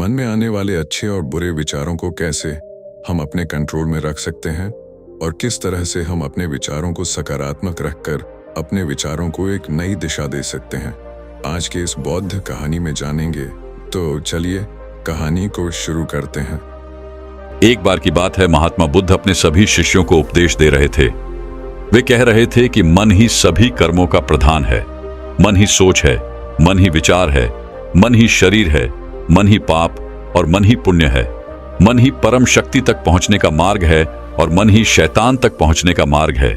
मन में आने वाले अच्छे और बुरे विचारों को कैसे हम अपने कंट्रोल में रख सकते हैं और किस तरह से हम अपने विचारों को सकारात्मक रखकर अपने विचारों को एक नई दिशा दे सकते हैं, आज के इस बौद्ध कहानी में जानेंगे। तो चलिए कहानी को शुरू करते हैं। एक बार की बात है, महात्मा बुद्ध अपने सभी शिष्यों को उपदेश दे रहे थे। वे कह रहे थे कि मन ही सभी कर्मों का प्रधान है। मन ही सोच है, मन ही विचार है, मन ही शरीर है, मन ही पाप और मन ही पुण्य है। मन ही परम शक्ति तक पहुंचने का मार्ग है और मन ही शैतान तक पहुंचने का मार्ग है।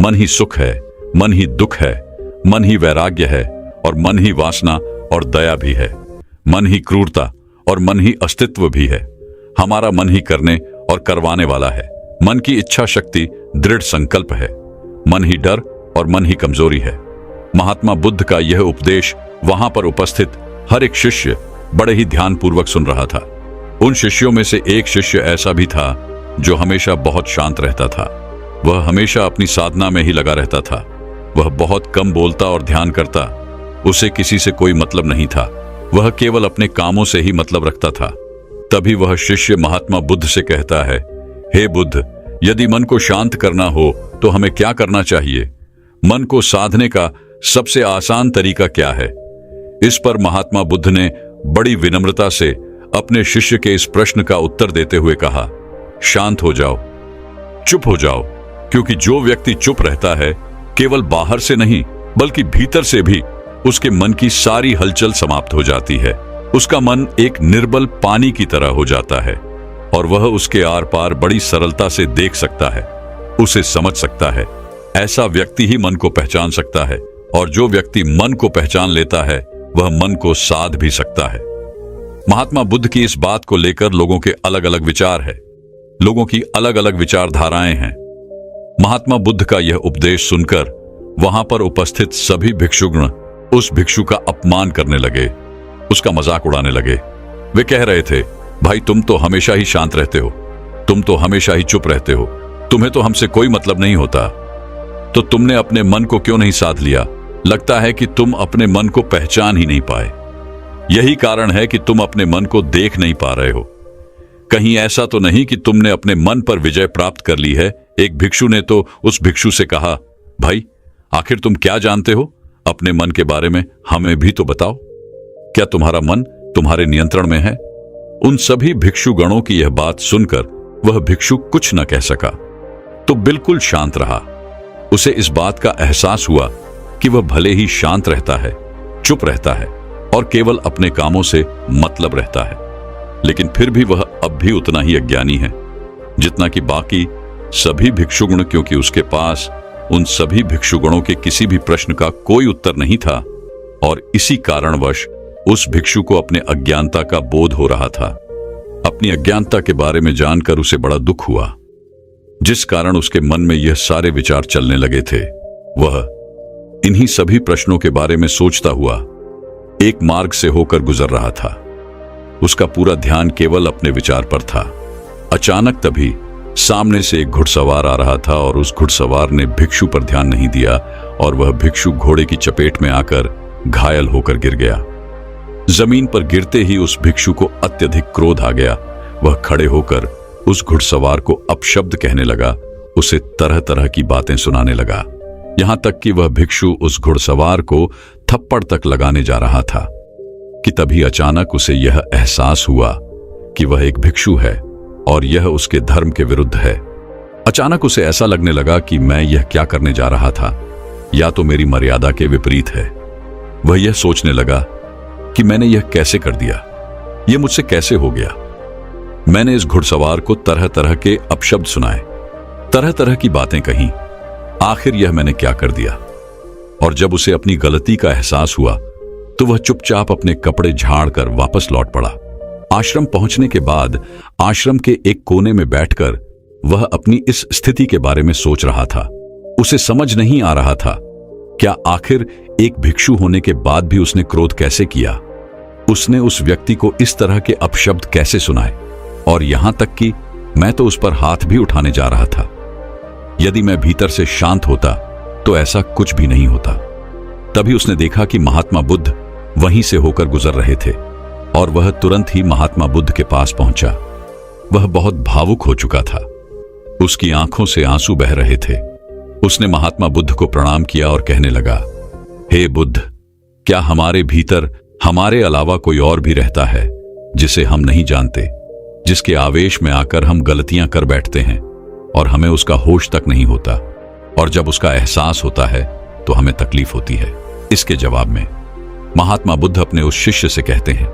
मन ही सुख है, मन ही दुख है, मन ही वैराग्य है और मन ही वासना और दया भी है। मन ही क्रूरता और मन ही अस्तित्व भी है। हमारा मन ही करने और करवाने वाला है। मन की इच्छा शक्ति दृढ़ संकल्प है। मन ही डर और मन ही कमजोरी है। महात्मा बुद्ध का यह उपदेश वहां पर उपस्थित हर एक शिष्य बड़े ही ध्यानपूर्वक सुन रहा था। उन शिष्यों में से एक शिष्य ऐसा भी था जो हमेशा बहुत शांत रहता था। वह हमेशा अपनी साधना में ही लगा रहता था। वह बहुत कम बोलता और ध्यान करता। उसे किसी से कोई मतलब नहीं था। वह केवल अपने कामों से ही मतलब रखता था। तभी वह शिष्य महात्मा बुद्ध से कहता है, हे बुद्ध, यदि मन को शांत करना हो तो हमें क्या करना चाहिए? मन को साधने का सबसे आसान तरीका क्या है? इस पर महात्मा बुद्ध ने बड़ी विनम्रता से अपने शिष्य के इस प्रश्न का उत्तर देते हुए कहा, शांत हो जाओ, चुप हो जाओ, क्योंकि जो व्यक्ति चुप रहता है केवल बाहर से नहीं बल्कि भीतर से भी उसके मन की सारी हलचल समाप्त हो जाती है। उसका मन एक निर्बल पानी की तरह हो जाता है और वह उसके आर पार बड़ी सरलता से देख सकता है, उसे समझ सकता है। ऐसा व्यक्ति ही मन को पहचान सकता है और जो व्यक्ति मन को पहचान लेता है वह मन को साध भी सकता है। महात्मा बुद्ध की इस बात को लेकर लोगों के अलग अलग विचार है। लोगों की अलग अलग विचारधाराएं हैं। महात्मा बुद्ध का यह उपदेश सुनकर वहां पर उपस्थित सभी भिक्षुगण उस भिक्षु का अपमान करने लगे, उसका मजाक उड़ाने लगे। वे कह रहे थे, भाई तुम तो हमेशा ही शांत रहते हो, तुम तो हमेशा ही चुप रहते हो, तुम्हें तो हमसे कोई मतलब नहीं होता, तो तुमने अपने मन को क्यों नहीं साध लिया? लगता है कि तुम अपने मन को पहचान ही नहीं पाए। यही कारण है कि तुम अपने मन को देख नहीं पा रहे हो। कहीं ऐसा तो नहीं कि तुमने अपने मन पर विजय प्राप्त कर ली है? एक भिक्षु ने तो उस भिक्षु से कहा, भाई आखिर तुम क्या जानते हो अपने मन के बारे में? हमें भी तो बताओ, क्या तुम्हारा मन तुम्हारे नियंत्रण में है? उन सभी भिक्षुगणों की यह बात सुनकर वह भिक्षु कुछ न कह सका, तो बिल्कुल शांत रहा। उसे इस बात का एहसास हुआ कि वह भले ही शांत रहता है, चुप रहता है और केवल अपने कामों से मतलब रहता है, लेकिन फिर भी वह अब भी उतना ही अज्ञानी है जितना कि बाकी सभी भिक्षुगण, क्योंकि उसके पास उन सभी भिक्षुगणों के किसी भी प्रश्न का कोई उत्तर नहीं था और इसी कारणवश उस भिक्षु को अपने अज्ञानता का बोध हो रहा था। अपनी अज्ञानता के बारे में जानकर उसे बड़ा दुख हुआ, जिस कारण उसके मन में यह सारे विचार चलने लगे थे। वह इन्हीं सभी प्रश्नों के बारे में सोचता हुआ एक मार्ग से होकर गुजर रहा था। उसका पूरा ध्यान केवल अपने विचार पर था। अचानक तभी सामने से एक घुड़सवार आ रहा था और उस घुड़सवार ने भिक्षु पर ध्यान नहीं दिया और वह भिक्षु घोड़े की चपेट में आकर घायल होकर गिर गया। जमीन पर गिरते ही उस भिक्षु को अत्यधिक क्रोध आ गया। वह खड़े होकर उस घुड़सवार को अपशब्द कहने लगा, उसे तरह तरह की बातें सुनाने लगा, यहां तक कि वह भिक्षु उस घुड़सवार को थप्पड़ तक लगाने जा रहा था कि तभी अचानक उसे यह एहसास हुआ कि वह एक भिक्षु है और यह उसके धर्म के विरुद्ध है। अचानक उसे ऐसा लगने लगा कि मैं यह क्या करने जा रहा था, या तो मेरी मर्यादा के विपरीत है। वह यह सोचने लगा कि मैंने यह कैसे कर दिया, यह मुझसे कैसे हो गया। मैंने इस घुड़सवार को तरह तरह के अपशब्द सुनाए, तरह तरह की बातें कही, आखिर यह मैंने क्या कर दिया? और जब उसे अपनी गलती का एहसास हुआ तो वह चुपचाप अपने कपड़े झाड़कर वापस लौट पड़ा। आश्रम पहुंचने के बाद आश्रम के एक कोने में बैठकर वह अपनी इस स्थिति के बारे में सोच रहा था। उसे समझ नहीं आ रहा था, क्या आखिर एक भिक्षु होने के बाद भी उसने क्रोध कैसे किया? उसने उस व्यक्ति को इस तरह के अपशब्द कैसे सुनाए? और यहां तक कि मैं तो उस पर हाथ भी उठाने जा रहा था। यदि मैं भीतर से शांत होता तो ऐसा कुछ भी नहीं होता। तभी उसने देखा कि महात्मा बुद्ध वहीं से होकर गुजर रहे थे। और वह तुरंत ही महात्मा बुद्ध के पास पहुंचा। वह बहुत भावुक हो चुका था। उसकी आंखों से आंसू बह रहे थे। उसने महात्मा बुद्ध को प्रणाम किया और कहने लगा, हे बुद्ध, क्या हमारे भीतर हमारे अलावा कोई और भी रहता है जिसे हम नहीं जानते, जिसके आवेश में आकर हम गलतियां कर बैठते हैं और हमें उसका होश तक नहीं होता, और जब उसका एहसास होता है तो हमें तकलीफ होती है। इसके जवाब में महात्मा बुद्ध अपने उस शिष्य से कहते हैं,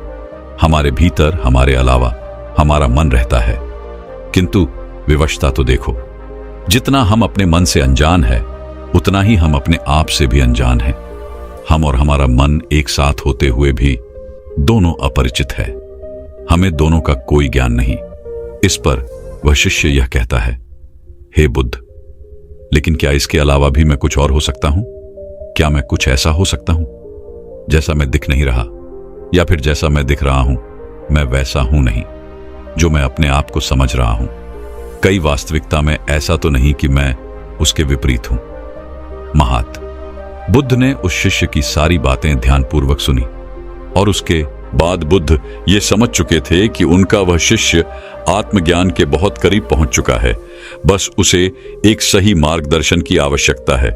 हमारे भीतर हमारे अलावा हमारा मन रहता है, किंतु विवशता तो देखो, जितना हम अपने मन से अनजान है उतना ही हम अपने आप से भी अनजान हैं। हम और हमारा मन एक साथ होते हुए भी दोनों अपरिचित है। हमें दोनों का कोई ज्ञान नहीं। इस पर वह शिष्य यह कहता है, हे बुद्ध, लेकिन क्या इसके अलावा भी मैं कुछ और हो सकता हूं? क्या मैं कुछ ऐसा हो सकता हूं जैसा मैं दिख नहीं रहा, या फिर जैसा मैं दिख रहा हूं मैं वैसा हूं नहीं जो मैं अपने आप को समझ रहा हूं? कई वास्तविकता में ऐसा तो नहीं कि मैं उसके विपरीत हूं। बुद्ध ने उस शिष्य की सारी बातें ध्यानपूर्वक सुनी और उसके बाद बुद्ध ये समझ चुके थे कि उनका वह शिष्य आत्मज्ञान के बहुत करीब पहुंच चुका है। बस उसे एक सही मार्गदर्शन की आवश्यकता है,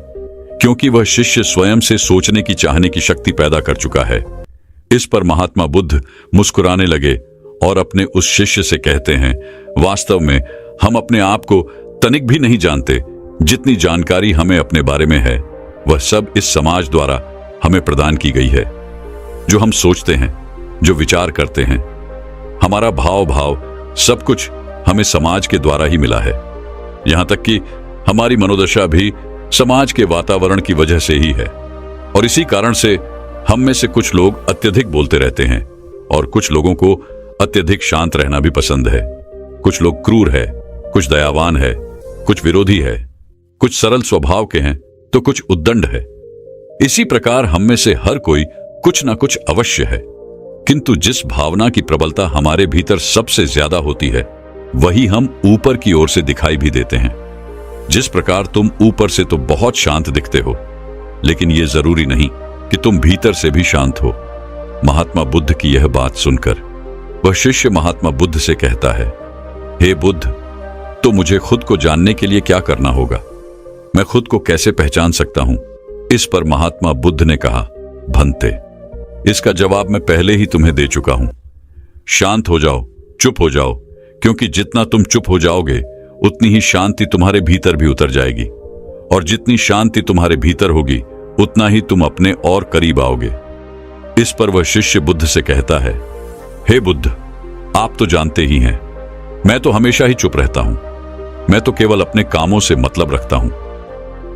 क्योंकि वह शिष्य स्वयं से सोचने की चाहने की शक्ति पैदा कर चुका है। इस पर महात्मा बुद्ध मुस्कुराने लगे और अपने उस शिष्य से कहते हैं, वास्तव में हम अपने आप को तनिक भी नहीं जानते। जितनी जानकारी हमें अपने बारे में है वह सब इस समाज द्वारा हमें प्रदान की गई है। जो हम सोचते हैं, जो विचार करते हैं, हमारा भाव सब कुछ हमें समाज के द्वारा ही मिला है। यहां तक कि हमारी मनोदशा भी समाज के वातावरण की वजह से ही है। और इसी कारण से हम में से कुछ लोग अत्यधिक बोलते रहते हैं और कुछ लोगों को अत्यधिक शांत रहना भी पसंद है। कुछ लोग क्रूर है, कुछ दयावान है, कुछ विरोधी है, कुछ सरल स्वभाव के हैं तो कुछ उद्दंड है। इसी प्रकार हम में से हर कोई कुछ ना कुछ अवश्य है, किंतु जिस भावना की प्रबलता हमारे भीतर सबसे ज्यादा होती है वही हम ऊपर की ओर से दिखाई भी देते हैं। जिस प्रकार तुम ऊपर से तो बहुत शांत दिखते हो, लेकिन यह जरूरी नहीं कि तुम भीतर से भी शांत हो। महात्मा बुद्ध की यह बात सुनकर वह शिष्य महात्मा बुद्ध से कहता है, हे बुद्ध, तो मुझे खुद को जानने के लिए क्या करना होगा? मैं खुद को कैसे पहचान सकता हूं? इस पर महात्मा बुद्ध ने कहा, भंते, इसका जवाब मैं पहले ही तुम्हें दे चुका हूं। शांत हो जाओ, चुप हो जाओ, क्योंकि जितना तुम चुप हो जाओगे उतनी ही शांति तुम्हारे भीतर भी उतर जाएगी, और जितनी शांति तुम्हारे भीतर होगी उतना ही तुम अपने और करीब आओगे। इस पर वह शिष्य बुद्ध से कहता है, हे बुद्ध, आप तो जानते ही हैं, मैं तो हमेशा ही चुप रहता हूं। मैं तो केवल अपने कामों से मतलब रखता हूं।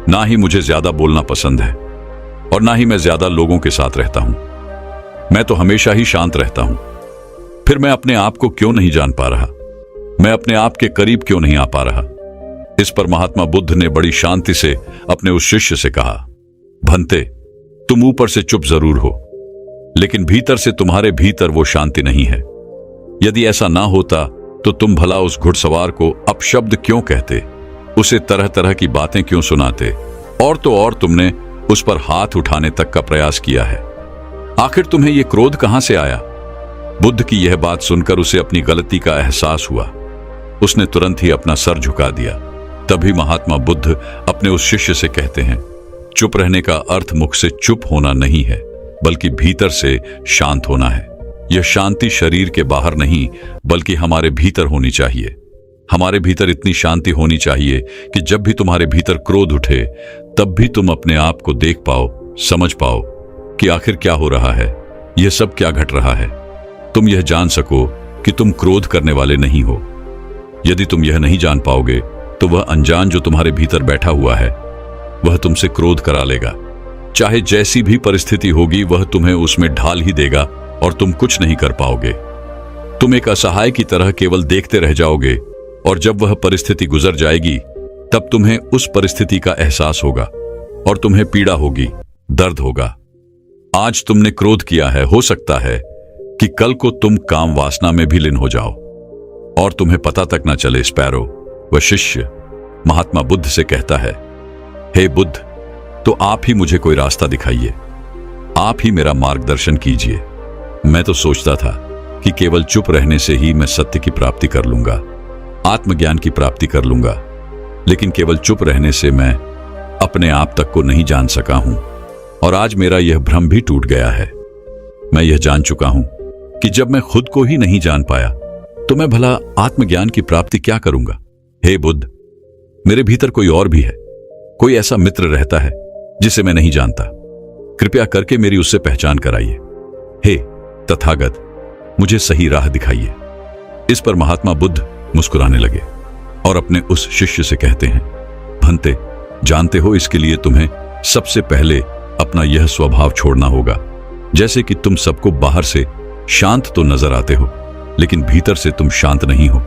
ना ही मुझे ज्यादा बोलना पसंद है और ना ही मैं ज्यादा लोगों के साथ रहता हूं। मैं तो हमेशा ही शांत रहता हूं। फिर मैं अपने आप को क्यों नहीं जान पा रहा? मैं अपने आप के करीब क्यों नहीं आ पा रहा? इस पर महात्मा बुद्ध ने बड़ी शांति से अपने उस शिष्य से कहा, भंते, तुम ऊपर से चुप जरूर हो, लेकिन भीतर से तुम्हारे भीतर वो शांति नहीं है। यदि ऐसा ना होता तो तुम भला उस घुड़सवार को अपशब्द क्यों कहते, उसे तरह तरह की बातें क्यों सुनाते, और तो और तुमने उस पर हाथ उठाने तक का प्रयास किया है। आखिर तुम्हें यह क्रोध कहां से आया? बुद्ध की यह बात सुनकर उसे अपनी गलती का एहसास हुआ। उसने तुरंत ही अपना सर झुका दिया। तभी महात्मा बुद्ध अपने उस शिष्य से कहते हैं, चुप रहने का अर्थ मुख से चुप होना नहीं है, बल्कि भीतर से शांत होना है। यह शांति शरीर के बाहर नहीं बल्कि हमारे भीतर होनी चाहिए। हमारे भीतर इतनी शांति होनी चाहिए कि जब भी तुम्हारे भीतर क्रोध उठे तब भी तुम अपने आप को देख पाओ, समझ पाओ कि आखिर क्या हो रहा है, यह सब क्या घट रहा है। तुम यह जान सको कि तुम क्रोध करने वाले नहीं हो। यदि तुम यह नहीं जान पाओगे तो वह अनजान जो तुम्हारे भीतर बैठा हुआ है वह तुमसे क्रोध करा लेगा। चाहे जैसी भी परिस्थिति होगी वह तुम्हें उसमें ढाल ही देगा और तुम कुछ नहीं कर पाओगे। तुम एक असहाय की तरह केवल देखते रह जाओगे, और जब वह परिस्थिति गुजर जाएगी तब तुम्हें उस परिस्थिति का एहसास होगा और तुम्हें पीड़ा होगी, दर्द होगा। आज तुमने क्रोध किया है, हो सकता है कि कल को तुम काम वासना में भी लीन हो जाओ और तुम्हें पता तक न चले। स्पैरो, वह शिष्य महात्मा बुद्ध से कहता है, हे बुद्ध, तो आप ही मुझे कोई रास्ता दिखाइए, आप ही मेरा मार्गदर्शन कीजिए। मैं तो सोचता था कि केवल चुप रहने से ही मैं सत्य की प्राप्ति कर लूंगा, आत्मज्ञान की प्राप्ति कर लूंगा। लेकिन केवल चुप रहने से मैं अपने आप तक को नहीं जान सका हूं और आज मेरा यह भ्रम भी टूट गया है। मैं यह जान चुका हूं कि जब मैं खुद को ही नहीं जान पाया तो मैं भला आत्मज्ञान की प्राप्ति क्या करूंगा। हे बुद्ध, मेरे भीतर कोई और भी है, कोई ऐसा मित्र रहता है जिसे मैं नहीं जानता। कृपया करके मेरी उससे पहचान कराइए। हे तथागत, मुझे सही राह दिखाइए। इस पर महात्मा बुद्ध मुस्कुराने लगे और अपने उस शिष्य से कहते हैं, भंते, जानते हो इसके लिए तुम्हें सबसे पहले अपना यह स्वभाव छोड़ना होगा। जैसे कि तुम सबको बाहर से शांत तो नजर आते हो, लेकिन भीतर से तुम शांत नहीं हो।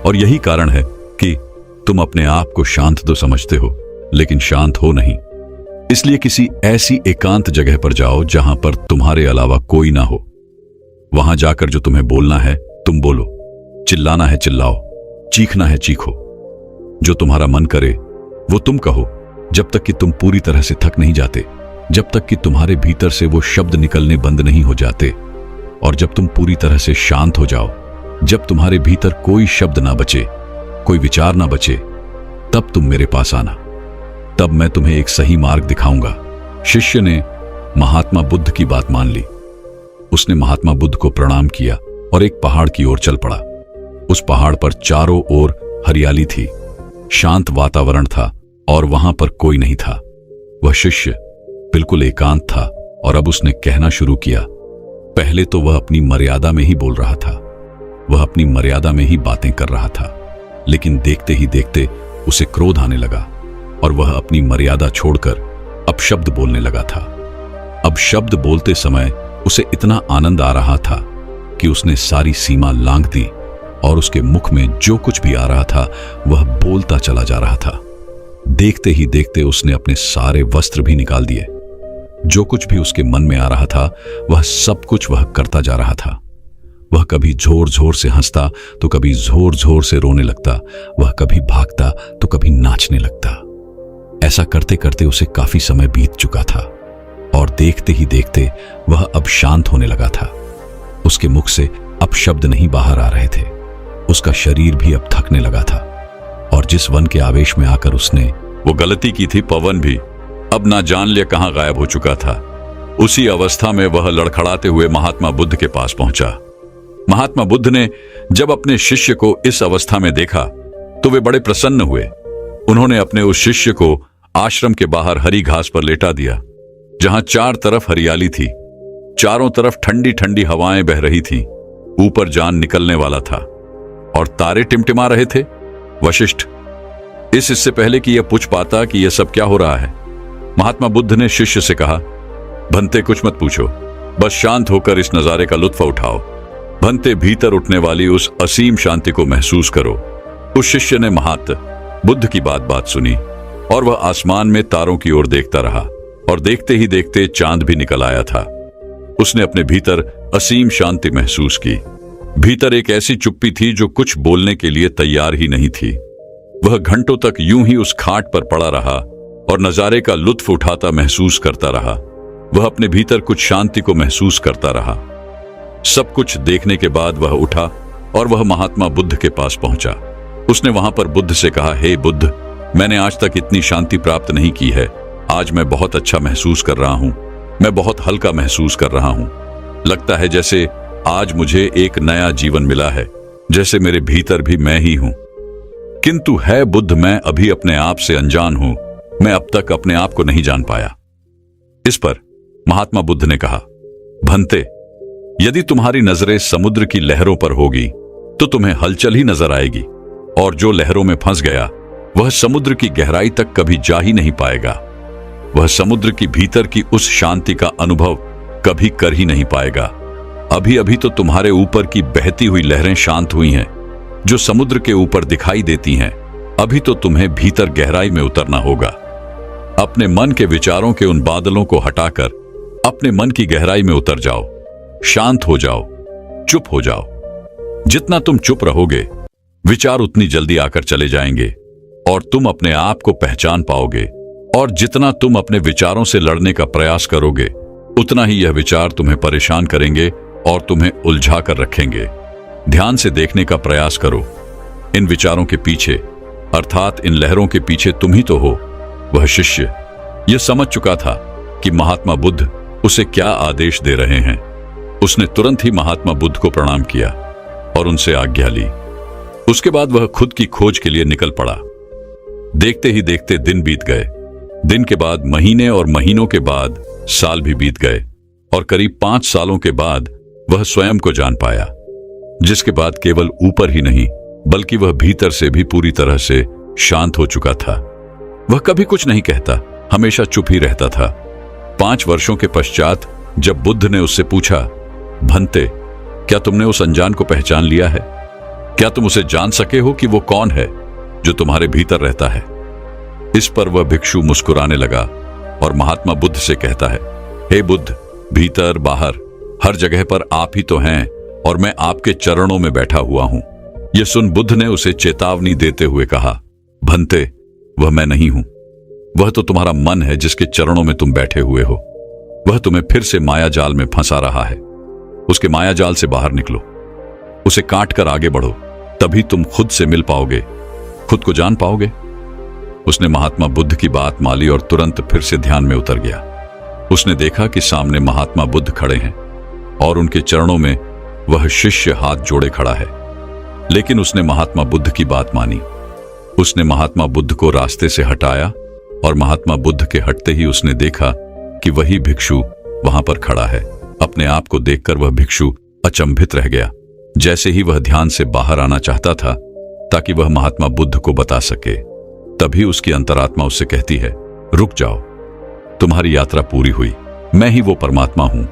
और यही कारण है कि तुम अपने आप को शांत तो समझते हो, लेकिन शांत हो नहीं। इसलिए किसी ऐसी एकांत जगह पर जाओ जहां पर तुम्हारे अलावा कोई ना हो। वहां जाकर जो तुम्हें बोलना है तुम बोलो, चिल्लाना है चिल्लाओ, चीखना है चीखो। जो तुम्हारा मन करे वो तुम कहो, जब तक कि तुम पूरी तरह से थक नहीं जाते, जब तक कि तुम्हारे भीतर से वो शब्द निकलने बंद नहीं हो जाते। और जब तुम पूरी तरह से शांत हो जाओ, जब तुम्हारे भीतर कोई शब्द ना बचे, कोई विचार ना बचे, तब तुम मेरे पास आना। तब मैं तुम्हें एक सही मार्ग दिखाऊंगा। शिष्य ने महात्मा बुद्ध की बात मान ली। उसने महात्मा बुद्ध को प्रणाम किया और एक पहाड़ की ओर चल पड़ा। उस पहाड़ पर चारों ओर हरियाली थी, शांत वातावरण था और वहां पर कोई नहीं था। वह शिष्य बिल्कुल एकांत था और अब उसने कहना शुरू किया। पहले तो वह अपनी मर्यादा में ही बोल रहा था, वह अपनी मर्यादा में ही बातें कर रहा था, लेकिन देखते ही देखते उसे क्रोध आने लगा और वह अपनी मर्यादा छोड़कर अब शब्द बोलने लगा था। अब शब्द बोलते समय उसे इतना आनंद आ रहा था कि उसने सारी सीमा लांघ दी और उसके मुख में जो कुछ भी आ रहा था वह बोलता चला जा रहा था। देखते ही देखते उसने अपने सारे वस्त्र भी निकाल दिए। जो कुछ भी उसके मन में आ रहा था वह सब कुछ वह करता जा रहा था। वह कभी जोर जोर से हंसता तो कभी जोर जोर से रोने लगता, वह कभी भागता तो कभी नाचने लगता। ऐसा करते करते उसे काफी समय बीत चुका था और देखते ही देखते वह अब शांत होने लगा था। उसके मुख से अब शब्द नहीं बाहर आ रहे थे, उसका शरीर भी अब थकने लगा था। और जिस वन के आवेश में आकर उसने वो गलती की थी, पवन भी अब ना जान लिया कहां गायब हो चुका था। उसी अवस्था में वह लड़खड़ाते हुए महात्मा बुद्ध के पास पहुंचा। महात्मा बुद्ध ने जब अपने शिष्य को इस अवस्था में देखा तो वे बड़े प्रसन्न हुए। उन्होंने अपने उस शिष्य को आश्रम के बाहर हरी घास पर लेटा दिया, जहां चार तरफ हरियाली थी, चारों तरफ ठंडी ठंडी हवाएं बह रही थीं, ऊपर जान निकलने वाला था और तारे टिमटिमा रहे थे। वशिष्ठ इससे पहले कि यह पूछ पाता कि यह सब क्या हो रहा है, महात्मा बुद्ध ने शिष्य से कहा, भंते कुछ मत पूछो, बस शांत होकर इस नजारे का लुत्फ उठाओ। भंते भीतर उठने वाली उस असीम शांति को महसूस करो। उस शिष्य ने महात्मा बुद्ध की बात सुनी और वह आसमान में तारों की ओर देखता रहा और देखते ही देखते चांद भी निकल आया था। उसने अपने भीतर असीम शांति महसूस की। भीतर एक ऐसी चुप्पी थी जो कुछ बोलने के लिए तैयार ही नहीं थी। वह घंटों तक यूं ही उस खाट पर पड़ा रहा और नजारे का लुत्फ उठाता महसूस करता रहा। वह अपने भीतर कुछ शांति को महसूस करता रहा। सब कुछ देखने के बाद वह उठा और वह महात्मा बुद्ध के पास पहुंचा। उसने वहां पर बुद्ध से कहा, हे बुद्ध, मैंने आज तक इतनी शांति प्राप्त नहीं की है। आज मैं बहुत अच्छा महसूस कर रहा हूं, मैं बहुत हल्का महसूस कर रहा हूं। लगता है जैसे आज मुझे एक नया जीवन मिला है, जैसे मेरे भीतर भी मैं ही हूं। किंतु है बुद्ध, मैं अभी अपने आप से अनजान हूं, मैं अब तक अपने आप को नहीं जान पाया। इस पर महात्मा बुद्ध ने कहा, भंते, यदि तुम्हारी नजरें समुद्र की लहरों पर होगी तो तुम्हें हलचल ही नजर आएगी, और जो लहरों में फंस गया वह समुद्र की गहराई तक कभी जा ही नहीं पाएगा। वह समुद्र की भीतर की उस शांति का अनुभव कभी कर ही नहीं पाएगा। अभी अभी तो तुम्हारे ऊपर की बहती हुई लहरें शांत हुई हैं, जो समुद्र के ऊपर दिखाई देती हैं। अभी तो तुम्हें भीतर गहराई में उतरना होगा। अपने मन के विचारों के उन बादलों को हटाकर अपने मन की गहराई में उतर जाओ, शांत हो जाओ, चुप हो जाओ। जितना तुम चुप रहोगे, विचार उतनी जल्दी आकर चले जाएंगे और तुम अपने आप को पहचान पाओगे। और जितना तुम अपने विचारों से लड़ने का प्रयास करोगे, उतना ही यह विचार तुम्हें परेशान करेंगे और तुम्हें उलझा कर रखेंगे। ध्यान से देखने का प्रयास करो। इन विचारों के पीछे, अर्थात इन लहरों के पीछे तुम ही तो हो। वह शिष्य यह समझ चुका था कि महात्मा बुद्ध उसे क्या आदेश दे रहे हैं। उसने तुरंत ही महात्मा बुद्ध को प्रणाम किया और उनसे आज्ञा ली। उसके बाद वह खुद की खोज के लिए निकल पड़ा। देखते ही देखते दिन बीत गए। दिन के बाद महीने और महीनों के बाद साल भी बीत गए और करीब 5 सालों के बाद वह स्वयं को जान पाया, जिसके बाद केवल ऊपर ही नहीं बल्कि वह भीतर से भी पूरी तरह से शांत हो चुका था। वह कभी कुछ नहीं कहता, हमेशा चुप ही रहता था। 5 वर्षों के पश्चात जब बुद्ध ने उससे पूछा, भंते, क्या तुमने उस अनजान को पहचान लिया है? क्या तुम उसे जान सके हो कि वो कौन है जो तुम्हारे भीतर रहता है? इस पर वह भिक्षु मुस्कुराने लगा और महात्मा बुद्ध से कहता है, हे बुद्ध, भीतर बाहर हर जगह पर आप ही तो हैं और मैं आपके चरणों में बैठा हुआ हूं। यह सुन बुद्ध ने उसे चेतावनी देते हुए कहा, भंते, वह मैं नहीं हूं। वह तो तुम्हारा मन है जिसके चरणों में तुम बैठे हुए हो। वह तुम्हें फिर से माया जाल में फंसा रहा है। उसके माया जाल से बाहर निकलो, उसे काट कर आगे बढ़ो, तभी तुम खुद से मिल पाओगे, खुद को जान पाओगे। उसने महात्मा बुद्ध की बात मानी और तुरंत फिर से ध्यान में उतर गया। उसने देखा कि सामने महात्मा बुद्ध खड़े हैं और उनके चरणों में वह शिष्य हाथ जोड़े खड़ा है। लेकिन उसने महात्मा बुद्ध की बात मानी। उसने महात्मा बुद्ध को रास्ते से हटाया और महात्मा बुद्ध के हटते ही उसने देखा कि वही भिक्षु वहां पर खड़ा है। अपने आप को देखकर वह भिक्षु अचंभित रह गया। जैसे ही वह ध्यान से बाहर आना चाहता था ताकि वह महात्मा बुद्ध को बता सके, तभी उसकी अंतरात्मा उससे कहती है, रुक जाओ, तुम्हारी यात्रा पूरी हुई। मैं ही वो परमात्मा हूं,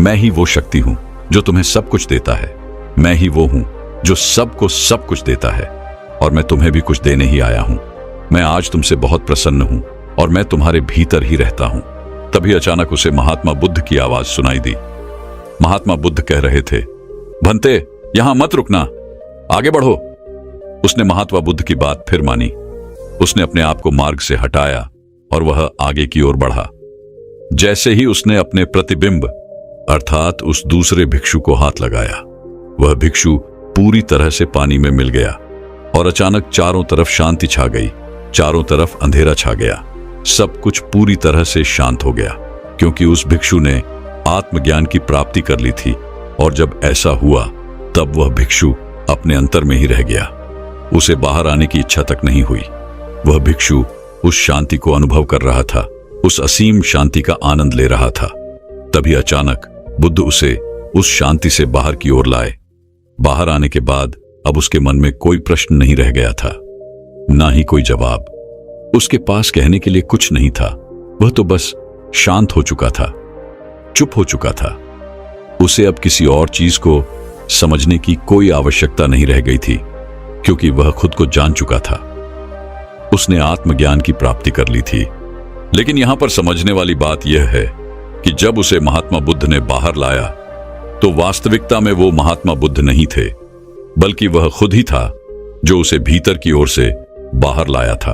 मैं ही वो शक्ति हूं जो तुम्हें सब कुछ देता है। मैं ही वो हूं जो सबको सब कुछ देता है और मैं तुम्हें भी कुछ देने ही आया हूं। मैं आज तुमसे बहुत प्रसन्न हूं और मैं तुम्हारे भीतर ही रहता हूं। तभी अचानक उसे महात्मा बुद्ध की आवाज सुनाई दी। महात्मा बुद्ध कह रहे थे, भंते, यहां मत रुकना, आगे बढ़ो। उसने महात्मा बुद्ध की बात फिर मानी। उसने अपने आप को मार्ग से हटाया और वह आगे की ओर बढ़ा। जैसे ही उसने अपने प्रतिबिंब अर्थात उस दूसरे भिक्षु को हाथ लगाया, वह भिक्षु पूरी तरह से पानी में मिल गया और अचानक चारों तरफ शांति छा गई। चारों तरफ अंधेरा छा गया। सब कुछ पूरी तरह से शांत हो गया, क्योंकि उस भिक्षु ने आत्मज्ञान की प्राप्ति कर ली थी। और जब ऐसा हुआ तब वह भिक्षु अपने अंतर में ही रह गया। उसे बाहर आने की इच्छा तक नहीं हुई। वह भिक्षु उस शांति को अनुभव कर रहा था, उस असीम शांति का आनंद ले रहा था। तभी अचानक बुद्ध उसे उस शांति से बाहर की ओर लाए। बाहर आने के बाद अब उसके मन में कोई प्रश्न नहीं रह गया था, ना ही कोई जवाब। उसके पास कहने के लिए कुछ नहीं था। वह तो बस शांत हो चुका था, चुप हो चुका था। उसे अब किसी और चीज को समझने की कोई आवश्यकता नहीं रह गई थी, क्योंकि वह खुद को जान चुका था। उसने आत्मज्ञान की प्राप्ति कर ली थी। लेकिन यहां पर समझने वाली बात यह है कि जब उसे महात्मा बुद्ध ने बाहर लाया तो वास्तविकता में वो महात्मा बुद्ध नहीं थे, बल्कि वह खुद ही था जो उसे भीतर की ओर से बाहर लाया था।